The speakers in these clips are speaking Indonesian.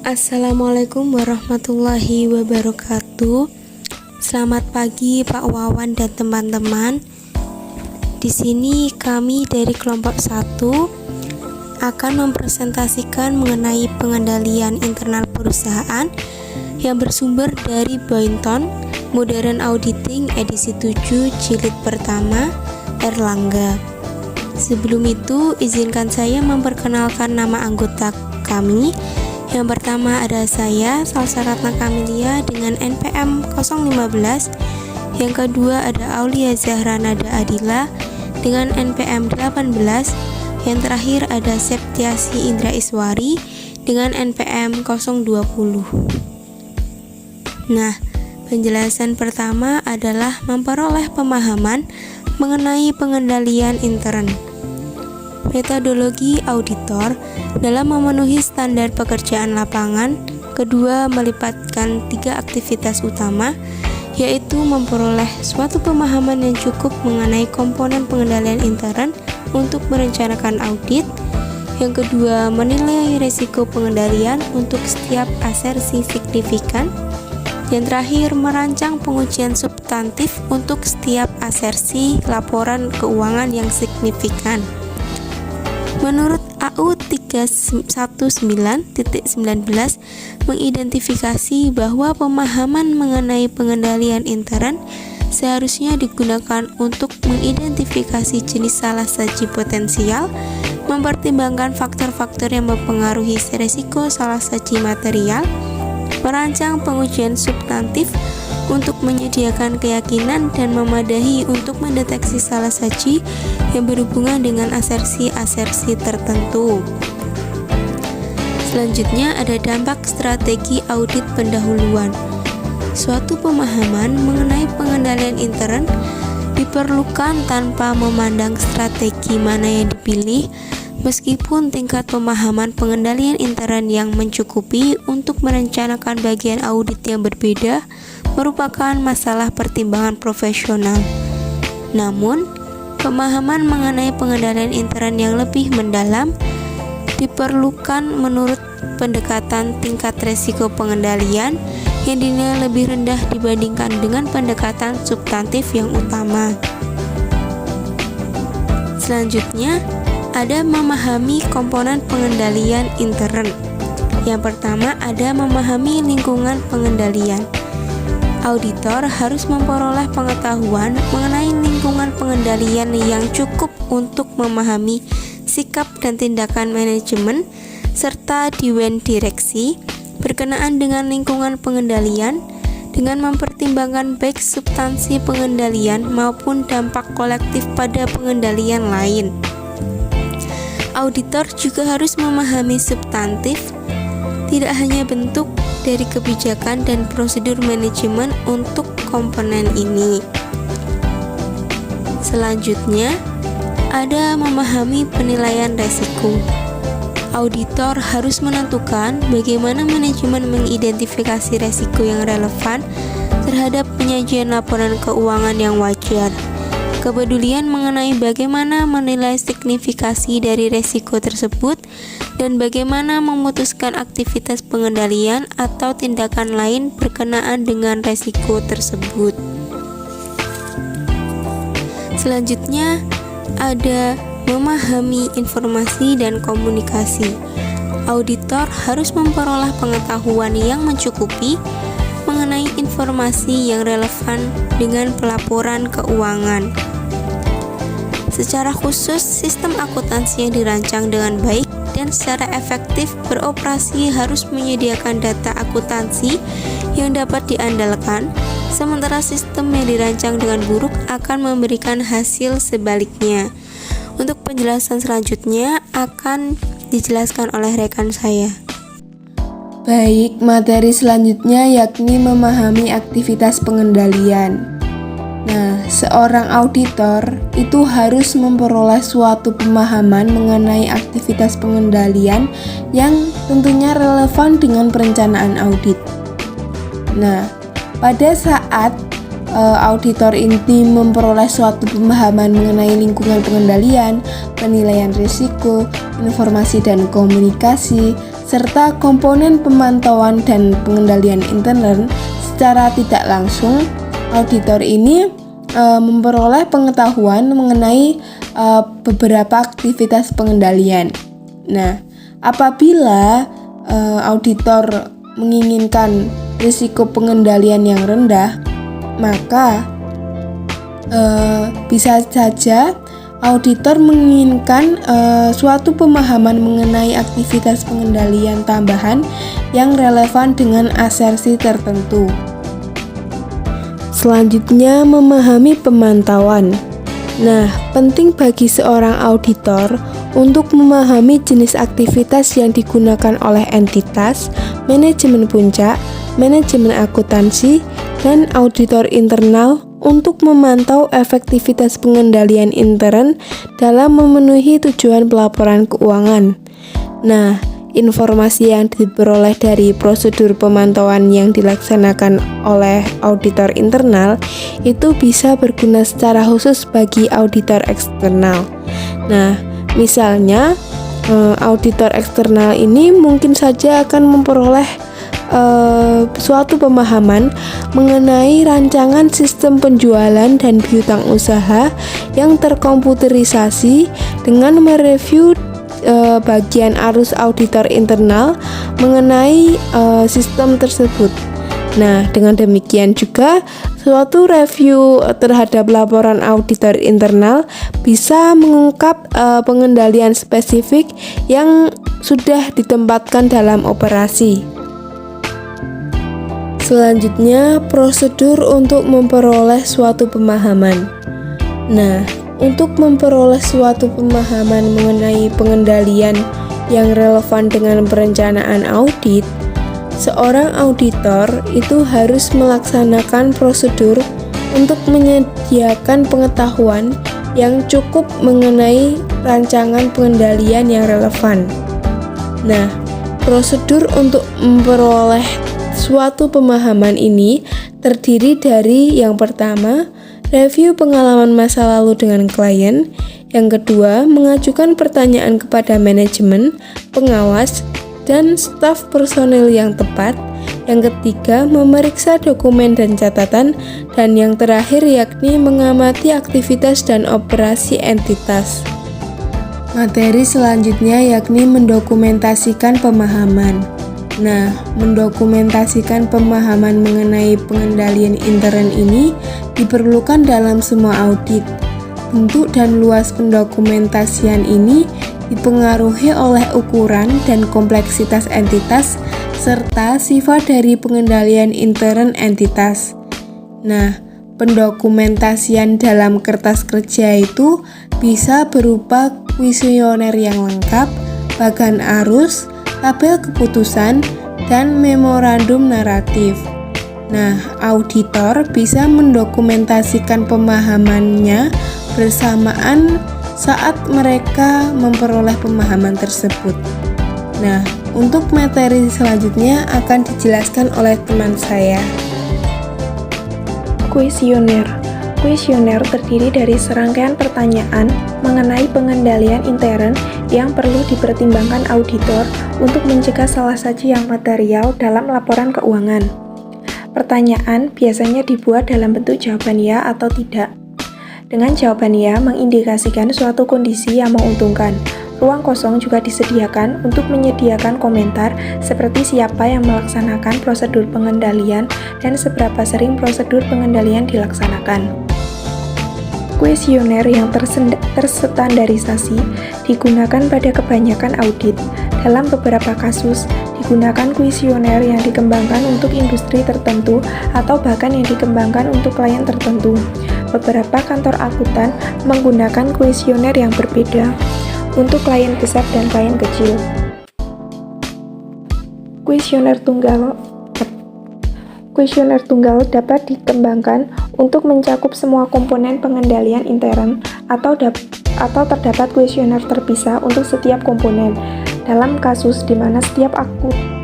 Assalamualaikum warahmatullahi wabarakatuh. Selamat pagi Pak Wawan dan teman-teman. Di sini kami dari kelompok 1 akan mempresentasikan mengenai pengendalian internal perusahaan yang bersumber dari Boynton Modern Auditing edisi 7 jilid pertama Erlangga. Sebelum itu, izinkan saya memperkenalkan nama anggota kami. Yang pertama ada saya, Salsa Ratna Kamilia dengan NPM 015. Yang kedua ada Aulia Zahra Nada Adila dengan NPM 18. Yang terakhir ada Septiasi Indra Iswari dengan NPM 020. Nah, penjelasan pertama adalah memperoleh pemahaman mengenai pengendalian intern. Metodologi auditor dalam memenuhi standar pekerjaan lapangan. Kedua, melibatkan 3 aktivitas utama, yaitu memperoleh suatu pemahaman yang cukup mengenai komponen pengendalian intern untuk merencanakan audit. Yang kedua, menilai risiko pengendalian untuk setiap asersi signifikan. Yang terakhir, merancang pengujian substantif untuk setiap asersi laporan keuangan yang signifikan. Menurut AU 319.19 mengidentifikasi bahwa pemahaman mengenai pengendalian intern seharusnya digunakan untuk mengidentifikasi jenis salah saji potensial, mempertimbangkan faktor-faktor yang mempengaruhi risiko salah saji material, merancang pengujian substantif untuk menyediakan keyakinan dan memadahi untuk mendeteksi salah saji yang berhubungan dengan asersi-asersi tertentu. Selanjutnya ada dampak strategi audit pendahuluan. Suatu pemahaman mengenai pengendalian intern diperlukan tanpa memandang strategi mana yang dipilih, meskipun tingkat pemahaman pengendalian intern yang mencukupi untuk merencanakan bagian audit yang berbeda merupakan masalah pertimbangan profesional. Namun, pemahaman mengenai pengendalian intern yang lebih mendalam diperlukan menurut pendekatan tingkat resiko pengendalian yang dinilai lebih rendah dibandingkan dengan pendekatan substantif yang utama. Selanjutnya, ada memahami komponen pengendalian intern. Yang pertama ada memahami lingkungan pengendalian. Auditor harus memperoleh pengetahuan mengenai lingkungan pengendalian yang cukup untuk memahami sikap dan tindakan manajemen serta dewan direksi berkenaan dengan lingkungan pengendalian dengan mempertimbangkan baik substansi pengendalian maupun dampak kolektif pada pengendalian lain. Auditor juga harus memahami substantif, tidak hanya bentuk dari kebijakan dan prosedur manajemen untuk komponen ini. Selanjutnya, ada memahami penilaian risiko. Auditor harus menentukan bagaimana manajemen mengidentifikasi risiko yang relevan terhadap penyajian laporan keuangan yang wajar. Kepedulian mengenai bagaimana menilai signifikasi dari risiko tersebut dan bagaimana memutuskan aktivitas pengendalian atau tindakan lain berkenaan dengan risiko tersebut. Selanjutnya, ada memahami informasi dan komunikasi. Auditor harus memperoleh pengetahuan yang mencukupi mengenai informasi yang relevan dengan pelaporan keuangan. Secara khusus, sistem akuntansi yang dirancang dengan baik dan secara efektif beroperasi harus menyediakan data akuntansi yang dapat diandalkan, sementara sistem yang dirancang dengan buruk akan memberikan hasil sebaliknya. Untuk penjelasan selanjutnya akan dijelaskan oleh rekan saya. Baik, materi selanjutnya yakni memahami aktivitas pengendalian. Nah, seorang auditor itu harus memperoleh suatu pemahaman mengenai aktivitas pengendalian yang tentunya relevan dengan perencanaan audit. Nah, pada saat auditor ini memperoleh suatu pemahaman mengenai lingkungan pengendalian, penilaian risiko, informasi dan komunikasi, serta komponen pemantauan dan pengendalian intern. Secara tidak langsung, auditor ini memperoleh pengetahuan mengenai beberapa aktivitas pengendalian. Nah, apabila auditor menginginkan risiko pengendalian yang rendah, maka bisa saja auditor menginginkan suatu pemahaman mengenai aktivitas pengendalian tambahan yang relevan dengan asersi tertentu. Selanjutnya, memahami pemantauan. Nah, penting bagi seorang auditor untuk memahami jenis aktivitas yang digunakan oleh entitas, manajemen puncak, manajemen akuntansi, dan auditor internal untuk memantau efektivitas pengendalian intern dalam memenuhi tujuan pelaporan keuangan. Nah, informasi yang diperoleh dari prosedur pemantauan yang dilaksanakan oleh auditor internal itu bisa berguna secara khusus bagi auditor eksternal. Nah, misalnya auditor eksternal ini mungkin saja akan memperoleh suatu pemahaman mengenai rancangan sistem penjualan dan piutang usaha yang terkomputerisasi dengan mereview bagian arus auditor internal mengenai sistem tersebut. Nah, dengan demikian juga suatu review terhadap laporan auditor internal bisa mengungkap pengendalian spesifik yang sudah ditempatkan dalam operasi. Selanjutnya, prosedur untuk memperoleh suatu pemahaman. Nah, untuk memperoleh suatu pemahaman mengenai pengendalian yang relevan dengan perencanaan audit, seorang auditor itu harus melaksanakan prosedur untuk menyediakan pengetahuan yang cukup mengenai rancangan pengendalian yang relevan. Nah, prosedur untuk memperoleh suatu pemahaman ini terdiri dari yang pertama, review pengalaman masa lalu dengan klien. Yang kedua, mengajukan pertanyaan kepada manajemen, pengawas, dan staf personil yang tepat. Yang ketiga, memeriksa dokumen dan catatan. Dan yang terakhir yakni mengamati aktivitas dan operasi entitas. Materi selanjutnya yakni mendokumentasikan pemahaman. Nah, mendokumentasikan pemahaman mengenai pengendalian intern ini diperlukan dalam semua audit. Bentuk dan luas pendokumentasian ini dipengaruhi oleh ukuran dan kompleksitas entitas serta sifat dari pengendalian intern entitas. Nah, pendokumentasian dalam kertas kerja itu bisa berupa kuesioner yang lengkap, bagan arus, tabel keputusan, dan memorandum naratif. Nah, auditor bisa mendokumentasikan pemahamannya bersamaan saat mereka memperoleh pemahaman tersebut. Nah, untuk materi selanjutnya akan dijelaskan oleh teman saya. Kuesioner. Kuesioner terdiri dari serangkaian pertanyaan mengenai pengendalian intern yang perlu dipertimbangkan auditor untuk mencegah salah saji yang material dalam laporan keuangan. Pertanyaan biasanya dibuat dalam bentuk jawaban ya atau tidak. Dengan jawaban ya mengindikasikan suatu kondisi yang menguntungkan. Ruang kosong juga disediakan untuk menyediakan komentar seperti siapa yang melaksanakan prosedur pengendalian dan seberapa sering prosedur pengendalian dilaksanakan. Kuesioner yang terstandarisasi digunakan pada kebanyakan audit. Dalam beberapa kasus, digunakan kuesioner yang dikembangkan untuk industri tertentu atau bahkan yang dikembangkan untuk klien tertentu. Beberapa kantor akuntan menggunakan kuesioner yang berbeda untuk klien besar dan klien kecil. Kuesioner tunggal dapat dikembangkan untuk mencakup semua komponen pengendalian intern atau terdapat kuesioner terpisah untuk setiap komponen. Dalam kasus di mana setiap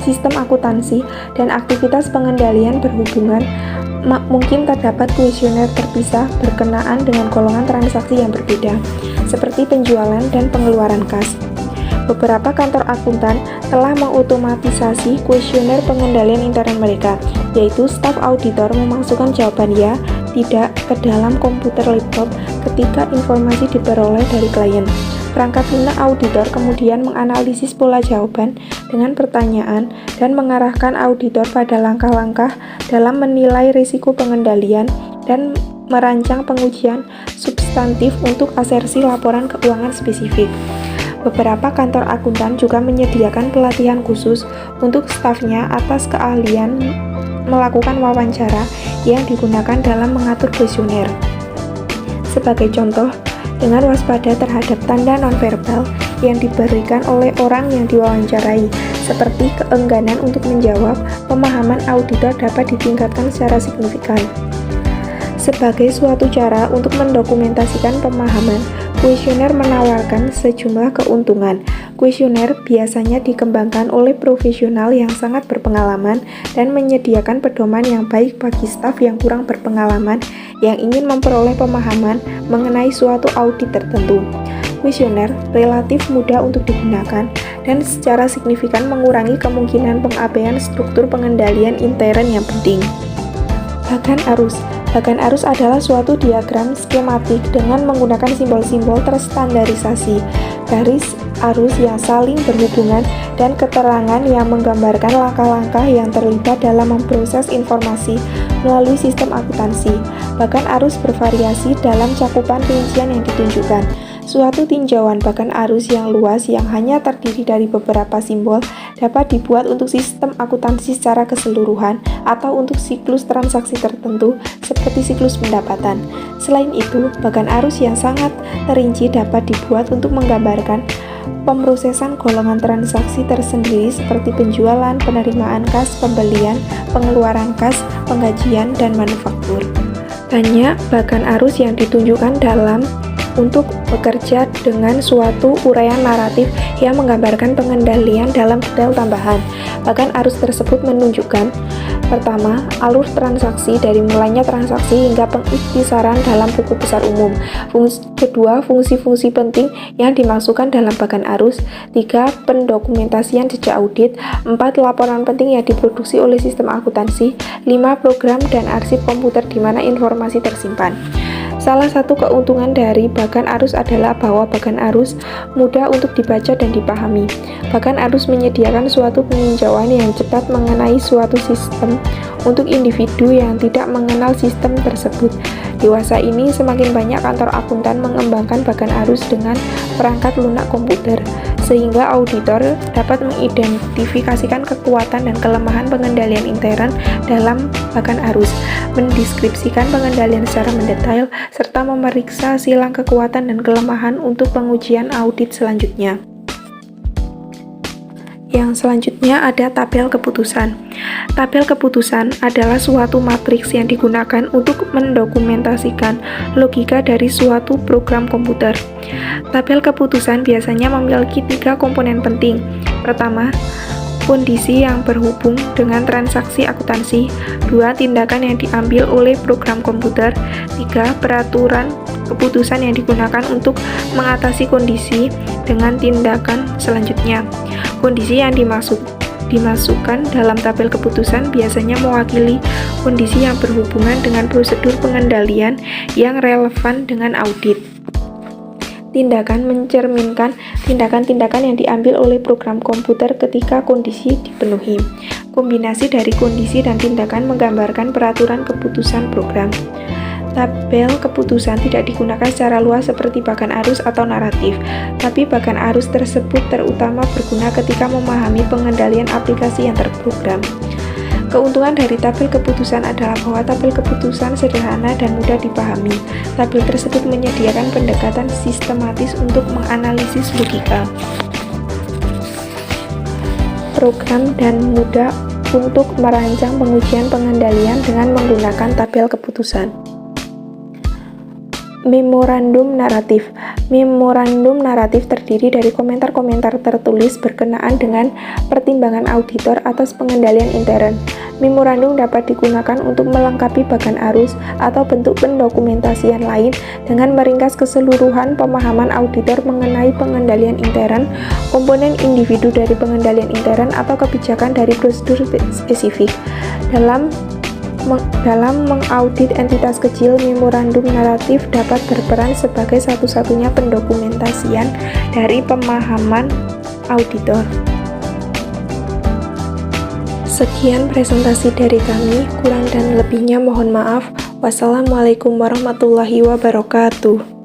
sistem akuntansi dan aktivitas pengendalian berhubungan, mungkin terdapat kuesioner terpisah berkenaan dengan golongan transaksi yang berbeda, seperti penjualan dan pengeluaran kas. Beberapa kantor akuntan telah mengotomatisasi kuesioner pengendalian intern mereka, yaitu staf auditor memasukkan jawaban ya, tidak ke dalam komputer laptop ketika informasi diperoleh dari klien. Perangkat lunak auditor kemudian menganalisis pola jawaban dengan pertanyaan dan mengarahkan auditor pada langkah-langkah dalam menilai risiko pengendalian dan merancang pengujian substantif untuk asersi laporan keuangan spesifik. Beberapa kantor akuntan juga menyediakan pelatihan khusus untuk stafnya atas keahlian melakukan wawancara yang digunakan dalam mengatur kuesioner. Sebagai contoh, dengan waspada terhadap tanda nonverbal yang diberikan oleh orang yang diwawancarai, seperti keengganan untuk menjawab, pemahaman auditor dapat ditingkatkan secara signifikan. Sebagai suatu cara untuk mendokumentasikan pemahaman, kuesioner menawarkan sejumlah keuntungan. Kuesioner biasanya dikembangkan oleh profesional yang sangat berpengalaman dan menyediakan pedoman yang baik bagi staf yang kurang berpengalaman yang ingin memperoleh pemahaman mengenai suatu audit tertentu. Kuesioner relatif mudah untuk digunakan dan secara signifikan mengurangi kemungkinan pengabaian struktur pengendalian intern yang penting. Bagan arus. Bagan arus adalah suatu diagram skematik dengan menggunakan simbol-simbol terstandarisasi, garis arus yang saling berhubungan, dan keterangan yang menggambarkan langkah-langkah yang terlibat dalam memproses informasi melalui sistem akuntansi. Bagan arus bervariasi dalam cakupan rincian yang ditunjukkan. Suatu tinjauan bagan arus yang luas yang hanya terdiri dari beberapa simbol dapat dibuat untuk sistem akuntansi secara keseluruhan atau untuk siklus transaksi tertentu seperti siklus pendapatan. Selain itu, bagan arus yang sangat terinci dapat dibuat untuk menggambarkan pemrosesan golongan transaksi tersendiri seperti penjualan, penerimaan kas, pembelian, pengeluaran kas, penggajian, dan manufaktur. Banyak bagan arus yang ditunjukkan dalam untuk bekerja dengan suatu uraian naratif yang menggambarkan pengendalian dalam detail tambahan. Bahkan arus tersebut menunjukkan: pertama, alur transaksi dari mulainya transaksi hingga pengiktisaran dalam buku besar umum. Kedua, fungsi-fungsi penting yang dimasukkan dalam bagan arus. 3, pendokumentasian jejak audit. 4, laporan penting yang diproduksi oleh sistem akuntansi. 5, program dan arsip komputer di mana informasi tersimpan. Salah satu keuntungan dari bagan arus adalah bahwa bagan arus mudah untuk dibaca dan dipahami. Bagan arus menyediakan suatu peninjauan yang cepat mengenai suatu sistem untuk individu yang tidak mengenal sistem tersebut. Dewasa ini, semakin banyak kantor akuntan mengembangkan bagan arus dengan perangkat lunak komputer, sehingga auditor dapat mengidentifikasikan kekuatan dan kelemahan pengendalian intern dalam bagan arus, mendeskripsikan pengendalian secara mendetail, serta memeriksa silang kekuatan dan kelemahan untuk pengujian audit selanjutnya. Yang selanjutnya ada tabel keputusan. Tabel keputusan adalah suatu matriks yang digunakan untuk mendokumentasikan logika dari suatu program komputer. Tabel keputusan biasanya memiliki 3 komponen penting. Pertama, kondisi yang berhubung dengan transaksi akuntansi. 2, tindakan yang diambil oleh program komputer. 3, peraturan keputusan yang digunakan untuk mengatasi kondisi dengan tindakan selanjutnya. Kondisi yang dimasukkan dalam tabel keputusan biasanya mewakili kondisi yang berhubungan dengan prosedur pengendalian yang relevan dengan audit. Tindakan mencerminkan tindakan-tindakan yang diambil oleh program komputer ketika kondisi dipenuhi. Kombinasi dari kondisi dan tindakan menggambarkan peraturan keputusan program. Tabel keputusan tidak digunakan secara luas seperti bagan arus atau naratif, tapi bagan arus tersebut terutama berguna ketika memahami pengendalian aplikasi yang terprogram. Keuntungan dari tabel keputusan adalah bahwa tabel keputusan sederhana dan mudah dipahami. Tabel tersebut menyediakan pendekatan sistematis untuk menganalisis logika program dan mudah untuk merancang pengujian pengendalian dengan menggunakan tabel keputusan. Memorandum naratif. Memorandum naratif terdiri dari komentar-komentar tertulis berkenaan dengan pertimbangan auditor atas pengendalian intern. Memorandum dapat digunakan untuk melengkapi bagan arus atau bentuk pendokumentasian lain dengan meringkas keseluruhan pemahaman auditor mengenai pengendalian intern, komponen individu dari pengendalian intern, atau kebijakan dari prosedur spesifik. Dalam mengaudit entitas kecil, memorandum naratif dapat berperan sebagai satu-satunya pendokumentasian dari pemahaman auditor. Sekian presentasi dari kami, kurang dan lebihnya mohon maaf. Wassalamualaikum warahmatullahi wabarakatuh.